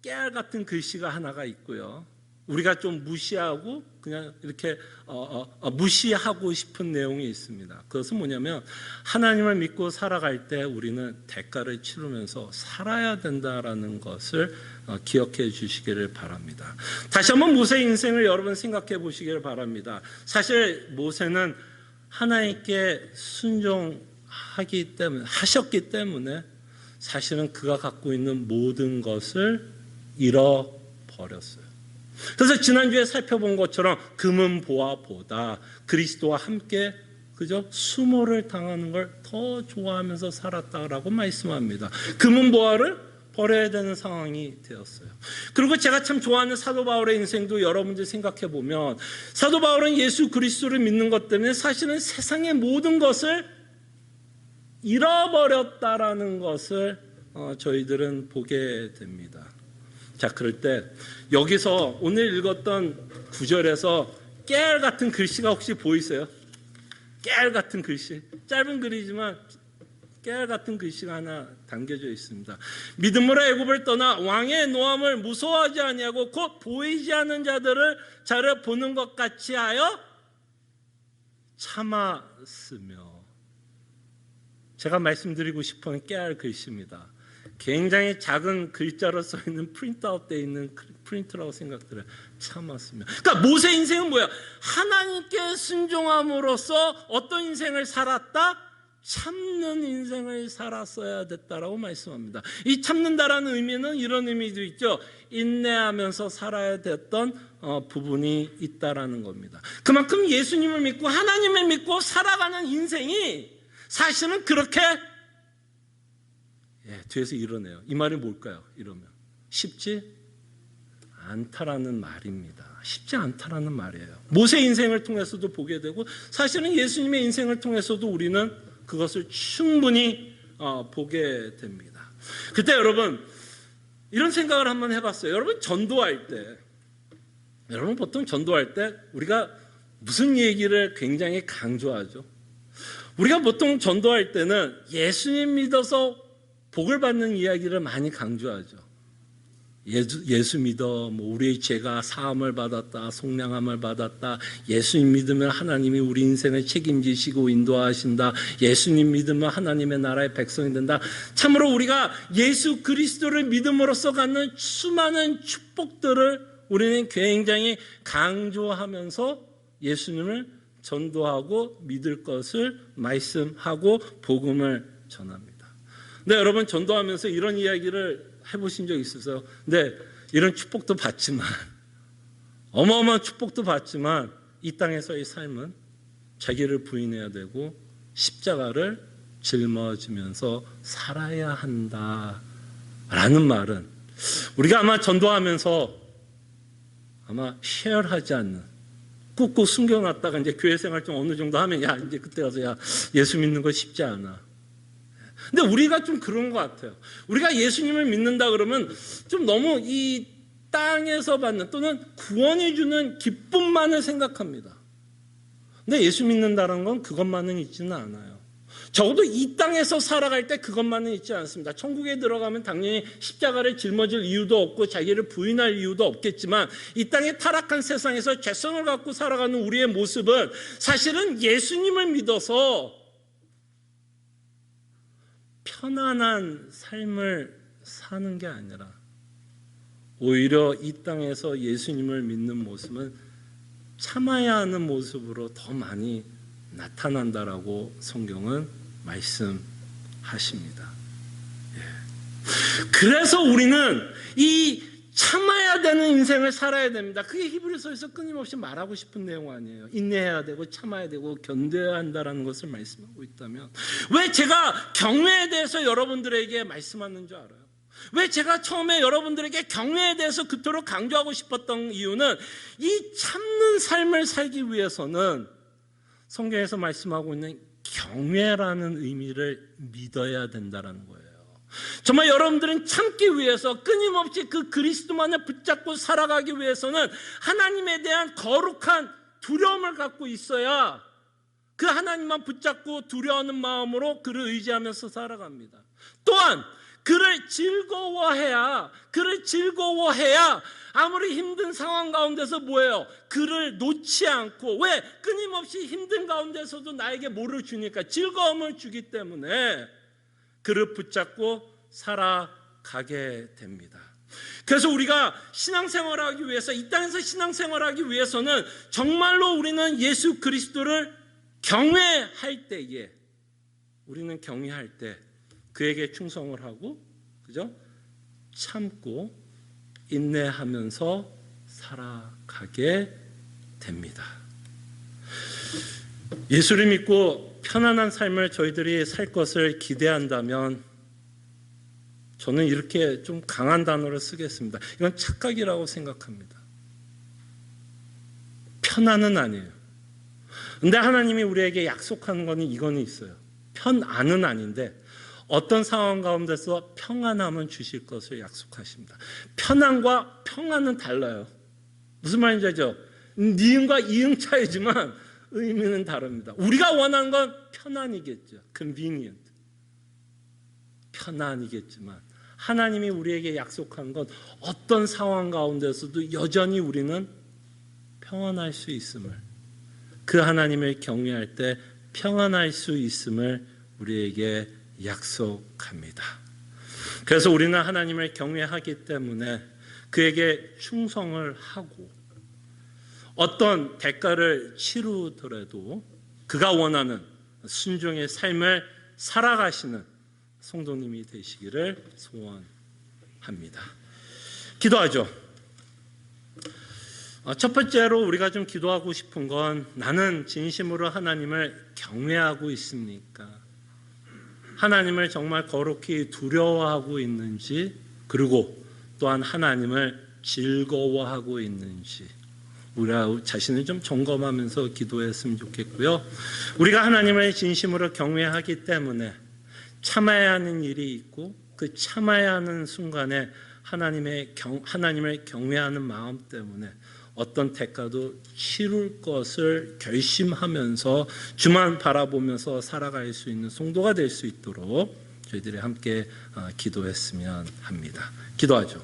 S1: 깨알 같은 글씨가 하나가 있고요. 우리가 좀 무시하고 그냥 이렇게 무시하고 싶은 내용이 있습니다. 그것은 뭐냐면 하나님을 믿고 살아갈 때 우리는 대가를 치르면서 살아야 된다라는 것을 기억해 주시기를 바랍니다. 다시 한번 모세의 인생을 여러분 생각해 보시기를 바랍니다. 사실 모세는 하나님께 순종하기 때문에 하셨기 때문에 사실은 그가 갖고 있는 모든 것을 잃어버렸어요. 그래서 지난주에 살펴본 것처럼 금은 보화보다 그리스도와 함께 수모를 당하는 걸 더 좋아하면서 살았다라고 말씀합니다. 금은 보화를 버려야 되는 상황이 되었어요. 그리고 제가 참 좋아하는 사도 바울의 인생도 여러분들 생각해 보면 사도 바울은 예수 그리스도를 믿는 것 때문에 사실은 세상의 모든 것을 잃어버렸다라는 것을 저희들은 보게 됩니다. 자, 그럴 때 여기서 오늘 읽었던 구절에서 깨알 같은 글씨가 혹시 보이세요? 깨알 같은 글씨, 짧은 글이지만 깨알 같은 글씨가 하나 담겨져 있습니다. 믿음으로 애굽을 떠나 왕의 노함을 무서워하지 아니하고 곧 보이지 않는 자를 보는 것 같이 하여 참았으며. 제가 말씀드리고 싶은 깨알 글씨입니다. 굉장히 작은 글자로 써 있는 프린트아웃 되어 있는 프린트라고 생각들어요. 참았으면. 그러니까 모세 인생은 뭐야? 하나님께 순종함으로써 어떤 인생을 살았다? 참는 인생을 살았어야 됐다라고 말씀합니다. 이 참는다라는 의미는 이런 의미도 있죠. 인내하면서 살아야 됐던 부분이 있다라는 겁니다. 그만큼 예수님을 믿고 하나님을 믿고 살아가는 인생이 사실은 그렇게 뒤에서 이러네요. 이 말이 뭘까요? 이러면 쉽지 않다라는 말입니다. 쉽지 않다라는 말이에요. 모세 인생을 통해서도 보게 되고 사실은 예수님의 인생을 통해서도 우리는 그것을 충분히 보게 됩니다. 그때 여러분 이런 생각을 한번 해봤어요. 여러분 전도할 때 여러분 보통 전도할 때 우리가 무슨 얘기를 굉장히 강조하죠? 우리가 보통 전도할 때는 예수님 믿어서 복을 받는 이야기를 많이 강조하죠. 예수 믿어, 우리의 죄가 사함을 받았다, 속량함을 받았다. 예수님 믿으면 하나님이 우리 인생을 책임지시고 인도하신다. 예수님 믿으면 하나님의 나라의 백성이 된다. 참으로 우리가 예수 그리스도를 믿음으로써 갖는 수많은 축복들을 우리는 굉장히 강조하면서 예수님을 전도하고 믿을 것을 말씀하고 복음을 전합니다. 네, 여러분 전도하면서 이런 이야기를 해보신 적 있으세요? 네, 이런 축복도 받지만 어마어마한 축복도 받지만 이 땅에서의 삶은 자기를 부인해야 되고 십자가를 짊어지면서 살아야 한다라는 말은 우리가 아마 전도하면서 아마 쉐어하지 않는 꾹꾹 숨겨놨다가 이제 교회 생활 좀 어느 정도 하면 야 이제 그때 가서 야 예수 믿는 거 쉽지 않아. 근데 우리가 좀 그런 것 같아요. 우리가 예수님을 믿는다 그러면 좀 너무 이 땅에서 받는 또는 구원이 주는 기쁨만을 생각합니다. 근데 예수 믿는다는 건 그것만은 있지는 않아요. 적어도 이 땅에서 살아갈 때 그것만은 있지 않습니다. 천국에 들어가면 당연히 십자가를 짊어질 이유도 없고 자기를 부인할 이유도 없겠지만 이 땅의 타락한 세상에서 죄성을 갖고 살아가는 우리의 모습은 사실은 예수님을 믿어서 편안한 삶을 사는 게 아니라 오히려 이 땅에서 예수님을 믿는 모습은 참아야 하는 모습으로 더 많이 나타난다라고 성경은 말씀하십니다. 그래서 우리는 이 참아야 되는 인생을 살아야 됩니다. 그게 히브리서에서 끊임없이 말하고 싶은 내용 아니에요. 인내해야 되고 참아야 되고 견뎌야 한다는 것을 말씀하고 있다면 왜 제가 경외에 대해서 여러분들에게 말씀하는 줄 알아요? 왜 제가 처음에 여러분들에게 경외에 대해서 그토록 강조하고 싶었던 이유는 이 참는 삶을 살기 위해서는 성경에서 말씀하고 있는 경외라는 의미를 믿어야 된다는 거예요. 정말 여러분들은 참기 위해서 끊임없이 그 그리스도만을 붙잡고 살아가기 위해서는 하나님에 대한 거룩한 두려움을 갖고 있어야 그 하나님만 붙잡고 두려워하는 마음으로 그를 의지하면서 살아갑니다. 또한 그를 즐거워해야 아무리 힘든 상황 가운데서 뭐예요? 그를 놓지 않고 왜? 끊임없이 힘든 가운데서도 나에게 뭐를 주니까? 즐거움을 주기 때문에 그를 붙잡고 살아가게 됩니다. 그래서 우리가 신앙생활하기 위해서 이 땅에서 신앙생활하기 위해서는 정말로 우리는 예수 그리스도를 경외할 때에 우리는 경외할 때 그에게 충성을 하고 그죠? 참고 인내하면서 살아가게 됩니다. 예수를 믿고 편안한 삶을 저희들이 살 것을 기대한다면 저는 이렇게 좀 강한 단어를 쓰겠습니다. 이건 착각이라고 생각합니다. 편안은 아니에요. 근데 하나님이 우리에게 약속하는 거는 이거는 있어요. 편안은 아닌데 어떤 상황 가운데서 평안함을 주실 것을 약속하십니다. 편안과 평안은 달라요. 무슨 말인지 알죠? 니은과 이응 차이지만 의미는 다릅니다. 우리가 원하는 건 편안이겠죠. convenient. 편안이겠지만 하나님이 우리에게 약속한 건 어떤 상황 가운데서도 여전히 우리는 평안할 수 있음을 그 하나님을 경외할 때 평안할 수 있음을 우리에게 약속합니다. 그래서 우리는 하나님을 경외하기 때문에 그에게 충성을 하고 어떤 대가를 치르더라도 그가 원하는 순종의 삶을 살아가시는 성도님이 되시기를 소원합니다. 기도하죠. 첫 번째로 우리가 좀 기도하고 싶은 건 나는 진심으로 하나님을 경외하고 있습니까? 하나님을 정말 거룩히 두려워하고 있는지 그리고 또한 하나님을 즐거워하고 있는지 우리가 자신을 좀 점검하면서 기도했으면 좋겠고요. 우리가 하나님을 진심으로 경외하기 때문에 참아야 하는 일이 있고 그 참아야 하는 순간에 하나님을 경외하는 마음 때문에 어떤 대가도 치룰 것을 결심하면서 주만 바라보면서 살아갈 수 있는 성도가 될 수 있도록 저희들이 함께 기도했으면 합니다. 기도하죠.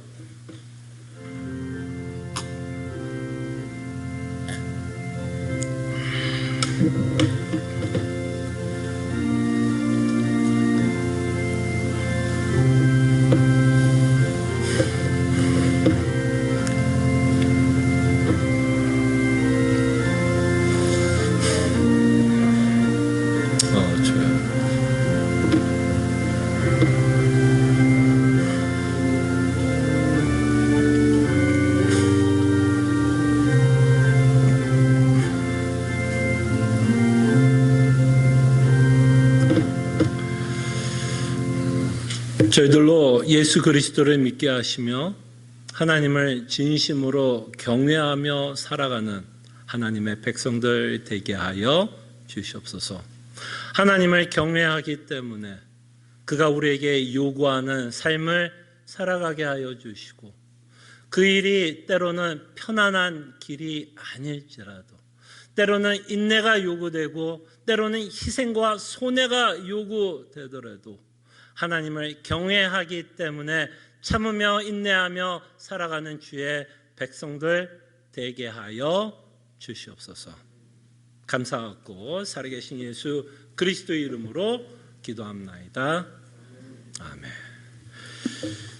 S1: 저희들로 예수 그리스도를 믿게 하시며 하나님을 진심으로 경외하며 살아가는 하나님의 백성들 되게 하여 주시옵소서. 하나님을 경외하기 때문에 그가 우리에게 요구하는 삶을 살아가게 하여 주시고 그 일이 때로는 편안한 길이 아닐지라도 때로는 인내가 요구되고 때로는 희생과 손해가 요구되더라도 하나님을 경외하기 때문에 참으며 인내하며 살아가는 주의 백성들 되게 하여 주시옵소서. 감사하고 살아계신 예수 그리스도의 이름으로 기도합나이다. 아멘.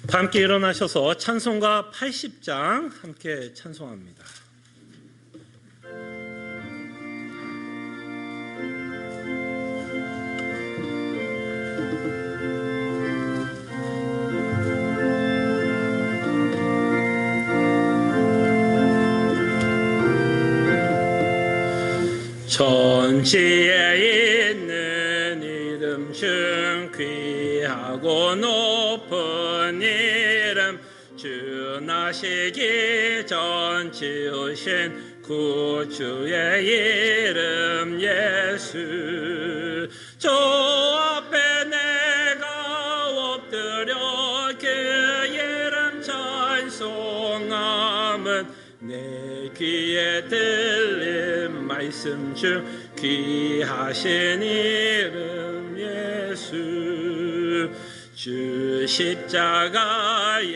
S1: 다 함께 일어나셔서 찬송가 80장 함께 찬송합니다. 천지에 있는 이름 중 귀하고 높은 이름 주 나시기 전 지으신 구주의 이름 예수. 저 앞에 내가 엎드려 그 이름 찬송함은 내 귀에 들린 말씀 중 귀하신 이름 예수. 주 십자가에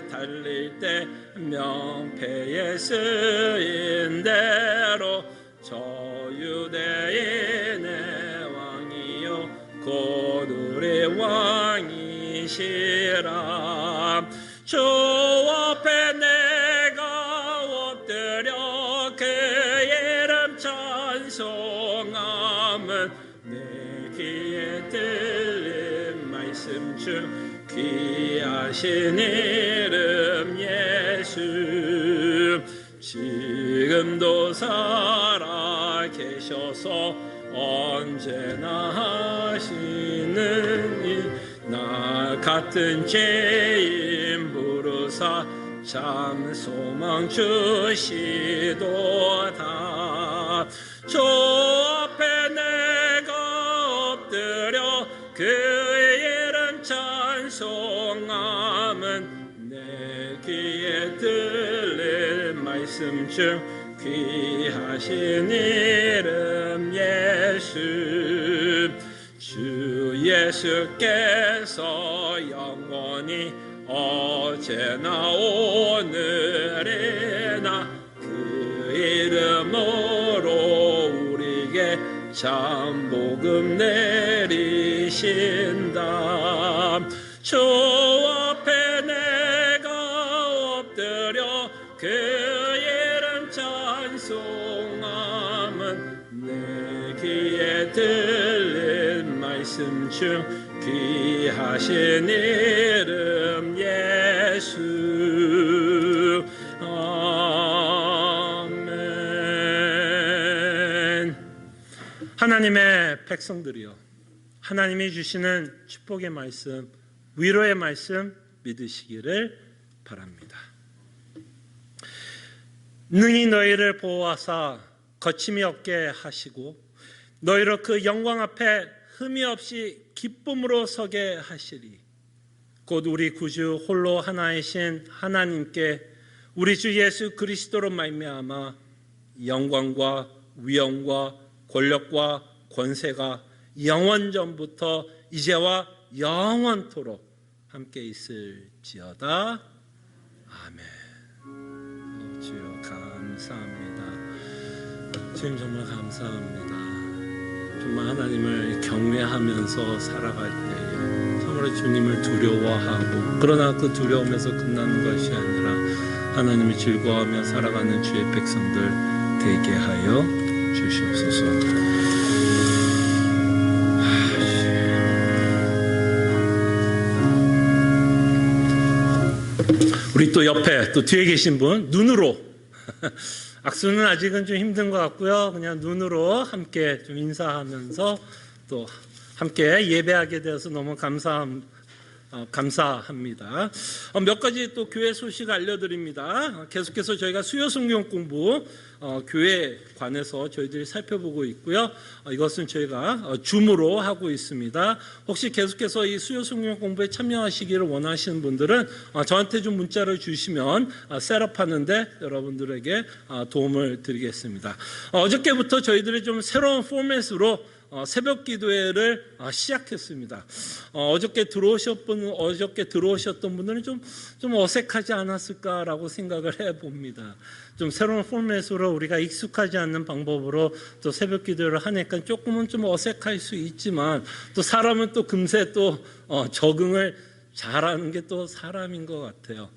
S1: 달릴 때 명패에 쓰인 대로 저 유대인의 왕이요 곧 우리 왕이시라. 주 앞에 내가 엎드려 그 이름 찬송함은 내 귀에 들린 말씀 중 귀하신 이름 예수. 지금도 살아 계셔서 언제나 하시는 일 나 같은 죄인 부르사 참 소망 주시도다. 저 앞에 내가 엎드려 그 이름 찬송함은 내 귀에 들릴 말씀 중 귀하신 이름 예수. 주 예수께서 영원히 어제나 오늘이나 그 이름으로 우리에게 참 복음 내리신다. 주 앞에 내가 엎드려 그 이름 찬송함은 내 귀에 들린 말씀 중 귀하신 이름 예수. 아멘. 하나님의 백성들이여, 하나님이 주시는 축복의 말씀, 위로의 말씀 믿으시기를 바랍니다. 능히 너희를 보호하사 거침이 없게 하시고 너희로 그 영광 앞에 흠이 없이 기쁨으로 서게 하시리. 곧 우리 구주 홀로 하나이신 하나님께 우리 주 예수 그리스도로 말미암아 영광과 위엄과 권력과 권세가 영원전부터 이제와 영원토록 함께 있을지어다. 아멘. 주여 감사합니다. 주님 정말 감사합니다. 정말 하나님을 경외하면서 살아갈 때에 정말 주님을 두려워하고, 그러나 그 두려움에서 끝나는 것이 아니라 하나님을 즐거워하며 살아가는 주의 백성들 되게 하여 주시옵소서. 우리 또 옆에 또 뒤에 계신 분 눈으로 악수는 아직은 좀 힘든 것 같고요. 그냥 눈으로 함께 좀 인사하면서 또 함께 예배하게 되어서 너무 감사합니다. 몇 가지 또 교회 소식 알려드립니다. 계속해서 저희가 수요 성경 공부 교회 관해서 저희들이 살펴보고 있고요. 이것은 저희가 줌으로 하고 있습니다. 혹시 계속해서 이 수요 성경 공부에 참여하시기를 원하시는 분들은 저한테 좀 문자를 주시면 셋업하는데 여러분들에게 도움을 드리겠습니다. 어저께부터 저희들이 좀 새로운 포맷으로 새벽 기도회를 시작했습니다. 어저께 들어오셨던 분들은 좀 어색하지 않았을까라고 생각을 해봅니다. 좀 새로운 포맷으로 우리가 익숙하지 않는 방법으로 또 새벽 기도를 하니까 조금은 좀 어색할 수 있지만, 또 사람은 또 금세 또 적응을 잘하는 게 또 사람인 것 같아요.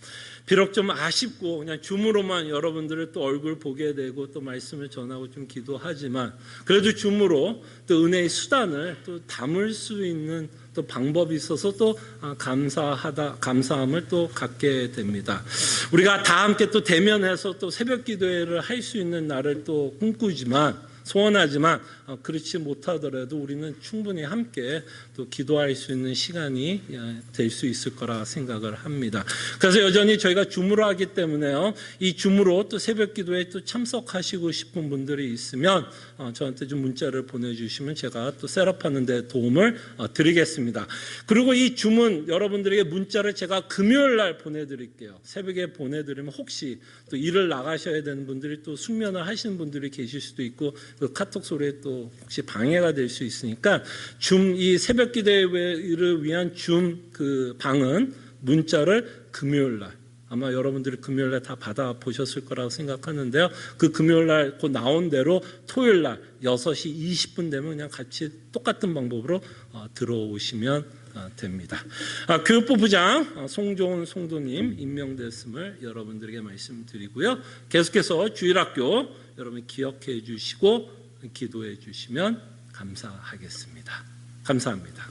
S1: 비록 좀 아쉽고 그냥 줌으로만 여러분들을 또 얼굴 보게 되고 또 말씀을 전하고 좀 기도하지만, 그래도 줌으로 또 은혜의 수단을 또 담을 수 있는 또 방법이 있어서 또 감사함을 또 갖게 됩니다. 우리가 다 함께 또 대면해서 또 새벽 기도회를 할 수 있는 날을 또 소원하지만 그렇지 못하더라도 우리는 충분히 함께 또 기도할 수 있는 시간이 될 수 있을 거라 생각을 합니다. 그래서 여전히 저희가 줌으로 하기 때문에요, 이 줌으로 또 새벽 기도에 또 참석하시고 싶은 분들이 있으면 저한테 좀 문자를 보내주시면 제가 또 셋업하는 데 도움을 드리겠습니다. 그리고 이 줌은 여러분들에게 문자를 제가 금요일 날 보내드릴게요. 새벽에 보내드리면 혹시 또 일을 나가셔야 되는 분들이 또 숙면을 하시는 분들이 계실 수도 있고, 그 카톡 소리에 또 혹시 방해가 될 수 있으니까 이 새벽 기도회를 위한 줌 그 방은 문자를 금요일 날, 아마 여러분들이 금요일 날 다 받아보셨을 거라고 생각하는데요. 그 금요일 날 곧 나온 대로 토요일 날 6시 20분 되면 그냥 같이 똑같은 방법으로 들어오시면 됩니다. 교육부 부장 송종훈 송도님 임명됐음을 여러분들에게 말씀드리고요. 계속해서 주일학교 여러분 기억해 주시고 기도해 주시면 감사하겠습니다. 감사합니다.